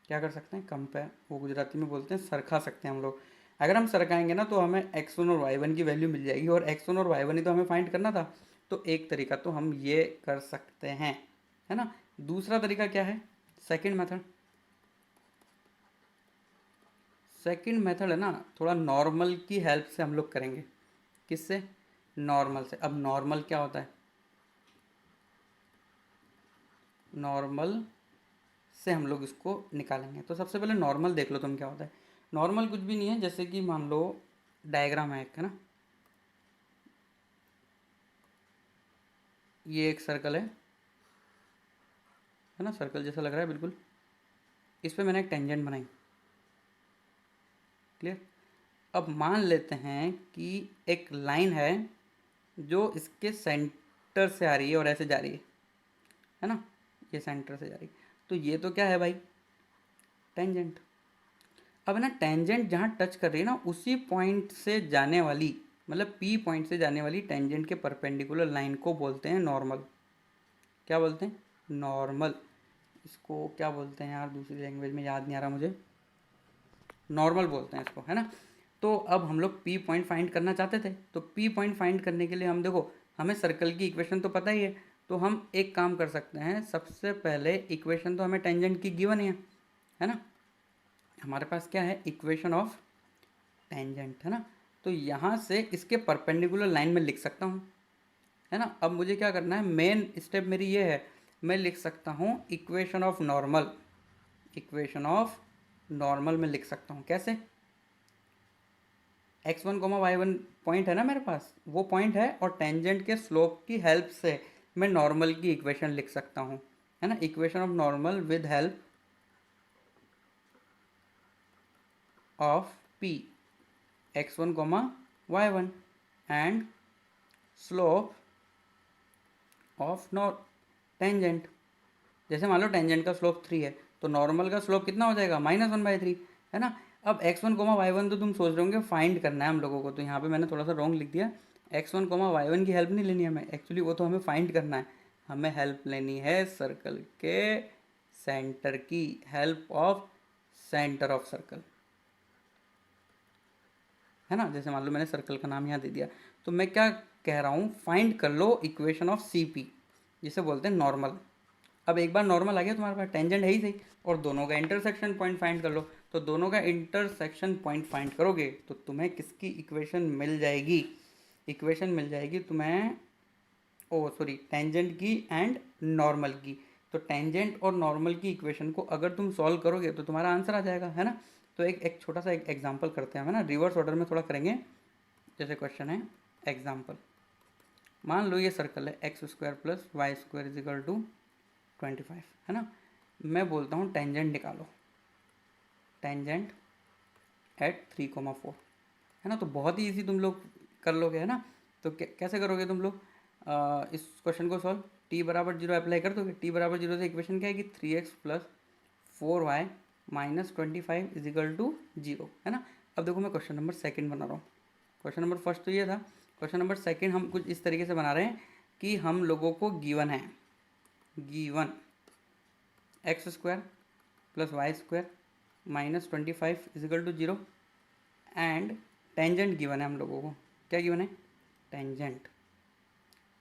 क्या कर सकते हैं, कंपेयर। वो गुजराती में बोलते हैं सरखा सकते हैं हम लोग। अगर हम सरकाएंगे ना तो हमें x1 और y1 की वैल्यू मिल जाएगी, और x1 और y1 ही तो हमें फाइंड करना था। तो एक तरीका तो हम ये कर सकते हैं, है ना। दूसरा तरीका क्या है, सेकंड मेथड। सेकंड मेथड है ना, थोड़ा नॉर्मल की हेल्प से हम लोग करेंगे। किससे, नॉर्मल से। अब नॉर्मल क्या होता है, नॉर्मल से हम लोग इसको निकालेंगे। तो सबसे पहले नॉर्मल देख लो तुम क्या होता है। नॉर्मल कुछ भी नहीं है, जैसे कि मान लो डायग्राम है एक, है ना। ये एक सर्कल है ना, सर्कल जैसा लग रहा है बिल्कुल। इस पे मैंने एक टेंजेंट बनाई, क्लियर। अब मान लेते हैं कि एक लाइन है जो इसके सेंटर से आ रही है और ऐसे जा रही है ना। ये सेंटर से जा रही है, तो ये तो क्या है भाई, टेंजेंट। अब ना टेंजेंट जहाँ टच कर रही है ना, उसी पॉइंट से जाने वाली, मतलब पी पॉइंट से जाने वाली टेंजेंट के परपेंडिकुलर लाइन को बोलते हैं नॉर्मल। क्या बोलते हैं, नॉर्मल। इसको क्या बोलते हैं यार, दूसरी लैंग्वेज में याद नहीं आ रहा मुझे। नॉर्मल बोलते हैं इसको, है ना। तो अब हम लोग पी पॉइंट फाइंड करना चाहते थे, तो पी पॉइंट फाइंड करने के लिए हम देखो, हमें सर्कल की इक्वेशन तो पता ही है। तो हम एक काम कर सकते हैं, सबसे पहले इक्वेशन तो हमें टेंजेंट की गिवन है ना। हमारे पास क्या है, इक्वेशन ऑफ टेंजेंट, है ना। तो यहाँ से इसके परपेंडिकुलर लाइन में लिख सकता हूँ, है ना। अब मुझे क्या करना है, मेन स्टेप मेरी ये है, मैं लिख सकता हूँ equation of normal. Equation of normal में लिख सकता हूँ कैसे, x1 कोमा y1 पॉइंट है ना मेरे पास, वो पॉइंट है, और टेंजेंट के स्लोप की हेल्प से मैं नॉर्मल की इक्वेशन लिख सकता हूँ, है ना। Equation of normal with help of p x1 comma y1 and slope of nor tangent. जैसे मान लो टेंजेंट का स्लोप 3 है, तो नॉर्मल का स्लोप कितना हो जाएगा, -1/3, है ना। अब x1 कोमा y1 तो तुम सोच रहे होंगे फाइंड करना है हम लोगों को, तो यहाँ पे मैंने थोड़ा सा रॉन्ग लिख दिया। x1 कोमा y1 की हेल्प नहीं लेनी हमें, एक्चुअली वो तो हमें फाइंड करना है। हमें हेल्प लेनी है सर्कल के सेंटर की, help of centre of circle, है ना। जैसे मान लो मैंने सर्कल का नाम यहाँ दे दिया, तो मैं क्या कह रहा हूँ, फाइंड कर लो इक्वेशन ऑफ सी पी, जिसे बोलते हैं नॉर्मल। अब एक बार नॉर्मल आ गया तुम्हारे पास, टेंजेंट है ही सही, और दोनों का इंटरसेक्शन पॉइंट फाइंड कर लो। तो दोनों का इंटरसेक्शन पॉइंट फाइंड करोगे तो तुम्हें किसकी इक्वेशन मिल जाएगी, इक्वेशन मिल जाएगी तुम्हें, ओ सॉरी, टेंजेंट की एंड नॉर्मल की। तो टेंजेंट और नॉर्मल की इक्वेशन को अगर तुम सॉल्व करोगे तो तुम्हारा आंसर आ जाएगा, है ना। तो एक छोटा सा एक एग्जाम्पल करते हैं, है ना, रिवर्स ऑर्डर में थोड़ा करेंगे। जैसे क्वेश्चन है एग्जाम्पल, मान लो ये सर्कल है x² plus y² is equal to 25, है ना। मैं बोलता हूँ टेंजेंट निकालो, टेंजेंट एट 3,4, है ना। तो बहुत ही ईजी तुम लोग कर लोगे, है ना। तो कैसे करोगे तुम लोग इस क्वेश्चन को सॉल्व? t बराबर 0 अप्लाई कर दोगे। t बराबर 0 से इक्वेशन क्या है कि 3x plus 4y minus 25 is equal to 0, है ना। अब देखो मैं क्वेश्चन नंबर सेकंड बना रहा हूँ। क्वेश्चन नंबर फर्स्ट तो ये था, क्वेश्चन नंबर सेकंड हम कुछ इस तरीके से बना रहे हैं कि हम लोगों को गिवन है, given x square plus y square minus 25 is equal to 0 and tangent given है हम लोगों को। क्या गिवन है? टेंजेंट।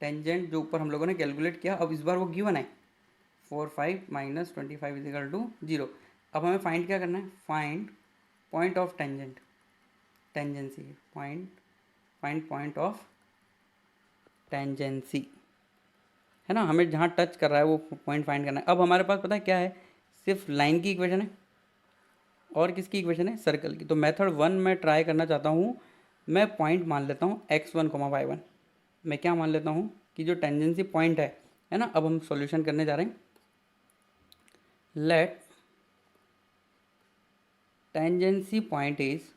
टेंजेंट जो ऊपर हम लोगों ने कैलकुलेट किया, अब इस बार वो गिवन है 4 5 माइनस 25 इज इक्वल टू 0। अब हमें फाइंड क्या करना है? Find point of tangent, tangency, find point of tangency, है ना। हमें जहाँ टच कर रहा है वो पॉइंट फाइंड करना है। अब हमारे पास पता है क्या है? सिर्फ लाइन की इक्वेशन है और किसकी इक्वेशन है? सर्कल की। तो मेथड 1 में ट्राई करना चाहता हूँ, मैं पॉइंट मान लेता हूँ x1, y1। मैं क्या मान लेता हूँ कि जो टेंजेंसी पॉइंट है ना। अब हम सॉल्यूशन करने जा रहे हैं। Let tangency point is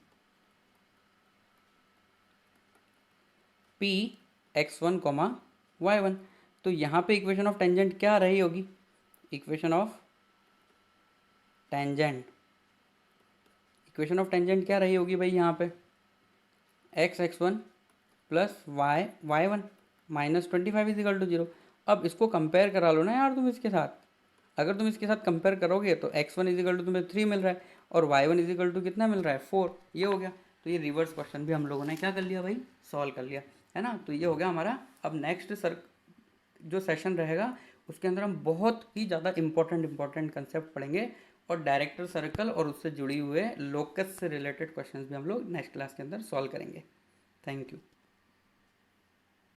p x1, y1। तो यहाँ पे इक्वेशन ऑफ टेंजेंट क्या रही होगी? Equation of tangent, equation of tangent क्या रही होगी भाई? यहाँ पे x1 plus y1 minus 25 is equal to 0। अब इसको कंपेयर करा लो ना यार तुम इसके साथ। अगर तुम इसके साथ कंपेयर करोगे तो x1 इज इक्वल टू तुम्हें 3 मिल रहा है और y1 इज इक्वल टू कितना मिल रहा है? 4। ये हो गया। तो ये रिवर्स क्वेश्चन भी हम लोगों ने क्या कर लिया भाई? सॉल्व कर लिया, है ना। तो ये हो गया हमारा। अब नेक्स्ट जो सेशन रहेगा उसके अंदर हम बहुत ही ज़्यादा इंपॉर्टेंट कंसेप्ट पढ़ेंगे और डायरेक्टर सर्कल और उससे जुड़ी हुए लोकस से रिलेटेड क्वेश्चंस भी हम लोग नेक्स्ट क्लास के अंदर सॉल्व करेंगे। Thank you.